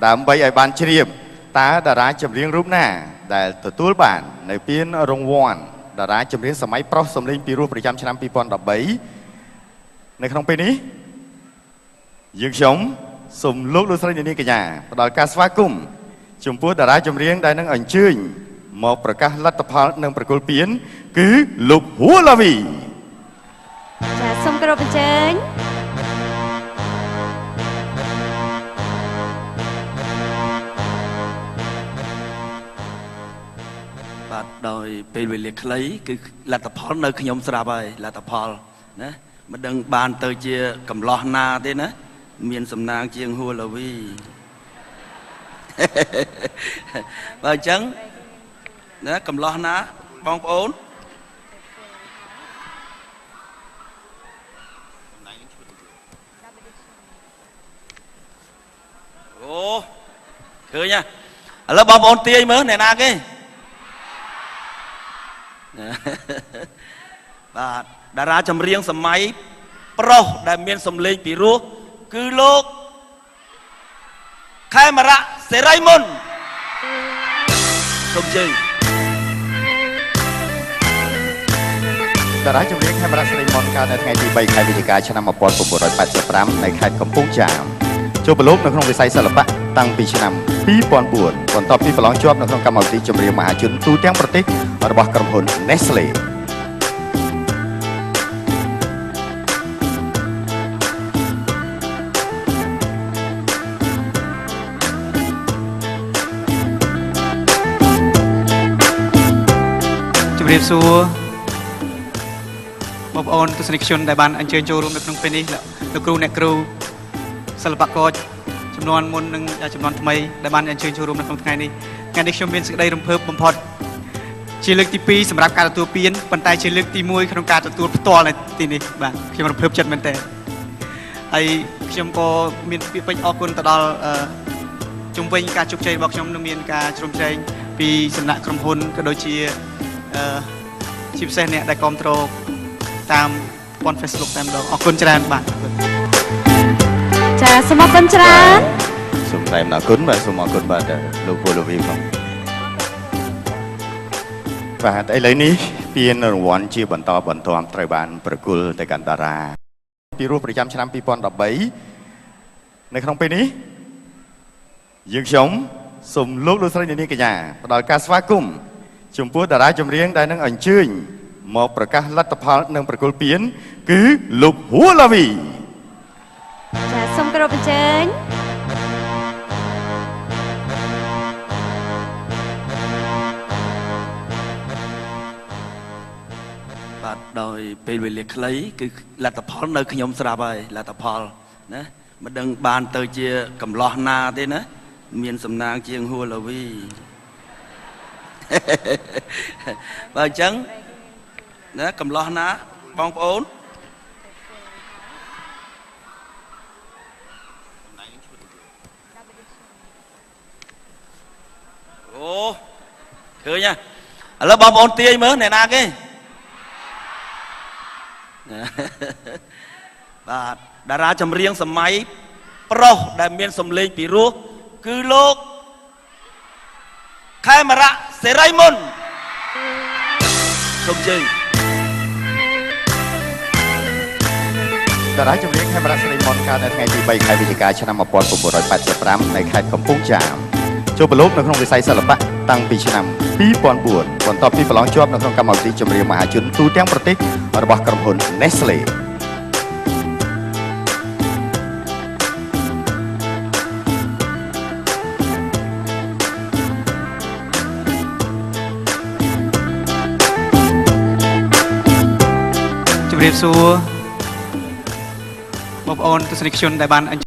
ដើម្បីឲ្យបានជ្រាបតើតារាចម្រៀងរូបណាដែលទទួលបាននៅពានរង្វាន់តារាចម្រៀងសម័យប្រុសសំឡេងពីរោះប្រចាំឆ្នាំ2013នៅក្នុងពេលនេះយើងខ្ញុំសូមលោកលោកស្រីនាងកញ្ញាផ្ដល់ការស្វាគមន៍ចំពោះតារាចម្រៀងដែលនឹងអញ្ជើញមកប្រកាសលទ្ធផលនឹងប្រគល់ពានគឺលោកហួឡាវីចាសូមគោរពអញ្ជើញបាទដោយពេលវេលាខ្លីគឺលទ្ធផលនៅខ្ញុំស្រាប់ហើយលទ្ធផលណាមិនដឹងបានទៅជាកំឡោះណាទេណាមានសំណាងជាងហួឡាវីបើអញ្ចឹងណាកំឡោះណាបងប្អូនអូឃើញហ៎ឥឡូវបងប្អូនទាយមើលអ្នកណាគេបាទតារាចម្រៀងសម័យប្រុសដែលមានសម្លេងពីរោះគឺលោកខេមរៈសេរីមុនសូមជើញតារាចម្រៀងខេមរៈសេរីមុនកើតនៅថ្ងៃទី3ខែវិច្ឆិកាឆ្នាំ1985នៅខេត្តកំពង់ចាមចូលប្រឡូកនៅក្នុងវិស័យសិល្បៈតាំងពីឆ្នាំ2004បន្ទាប់ពីប្រឡងជាប់នៅក្នុងកម្មវិធីចម្រៀងមហាជនទូទាំងប្រទេសរបស់ក្រុមហ៊ុន Nestle ជំរាបសួរបងប្អូនទស្សនិកជនដែលបានអញ្ជើញចូលរួមនៅក្នុងពេលនេះលោកគ្រូអ្នកគ្រូសិល្បករចំនួនមុននិងចំនួនថ្មីដែលបានអញ្ជើញចូលរួមនៅក្នុងថ្ងៃនេះខ្ញុំមានសេចក្តីរំភើបបំផុតជាលើកទី2សម្រាប់ការទទួលពានប៉ុន្តែជាលើកទី1ក្នុងការទទួលផ្ទាល់នៅទីនេះបាទខ្ញុំរំភើបចិត្តមែនទែនហើយខ្ញុំក៏មានពាក្យពេចន៍អរគុណទៅដល់ជំវិញការជោគជ័យរបស់ខ្ញុំនឹងមានការជ្រោមជ្រែងពីសំណាក់ក្រុមហ៊ុនក៏ដូចជាជាពិសេសអ្នកដែលគ្រប់គ្រងតាមព័ន្ធ Facebook តែម្ដងអរគុណច្រើនបាទចាសូមអរគុណច្រើនសូមតែអរគុណបាទសូមអរគុណបាទលោកហួឡាវីផងបាទឥឡូវនេះពានរង្វាន់ជាបន្តបន្ទាប់ត្រូវបានប្រគល់ទៅកាន់តារាពីរោះប្រចាំឆ្នាំ2013នៅក្នុងពេលនេះយើងខ្ញុំសូមលោកលោកស្រីនាងកញ្ញាផ្ដល់ការស្វាគមន៍ចំពោះតារាចម្រៀងដែលនឹងអញ្ជើញមកប្រកាសលទ្ធផលនឹងប្រគល់ពានគឺលោកហួឡាវីចាសូមគោរពអញ្ជើញបាទដោយពេលវេលាខ្លីគឺលទ្ធផលនៅខ្ញុំស្រាប់ហើយលទ្ធផលណាមិនដឹងបានទៅជាកំឡោះណាទេណាមានសំណាងជាងហួឡាវីបើអញ្ចឹងណាកំឡោះណាបងប្អូនអូឃើញហ៎ឥឡូវបងប្អូនទាយមើលអ្នកណាគេបាទតារាចម្រៀងសម័យប្រុសដែលមានសម្លេងពីរោះគឺលោកខេមរៈសេរីមុនសូមជើញតារាចម្រៀងខេមរៈសេរីមុនកើតនៅថ្ងៃទី3ខែវិច្ឆិកាឆ្នាំ1985នៅខេត្តកំពង់ចាមចូលប្រឡូកនៅក្នុងវិស័យសិល្បៈតាំងពីឆ្នាំ2004បន្ទាប់ពីប្រឡងជាប់នៅក្នុងកម្មវិធីចម្រៀងមហាជនទូទាំងប្រទេសរបស់ក្រុមហ៊ុន Nestle ជំរាបសួរបងប្អូនទស្សនិកជនដែលបាន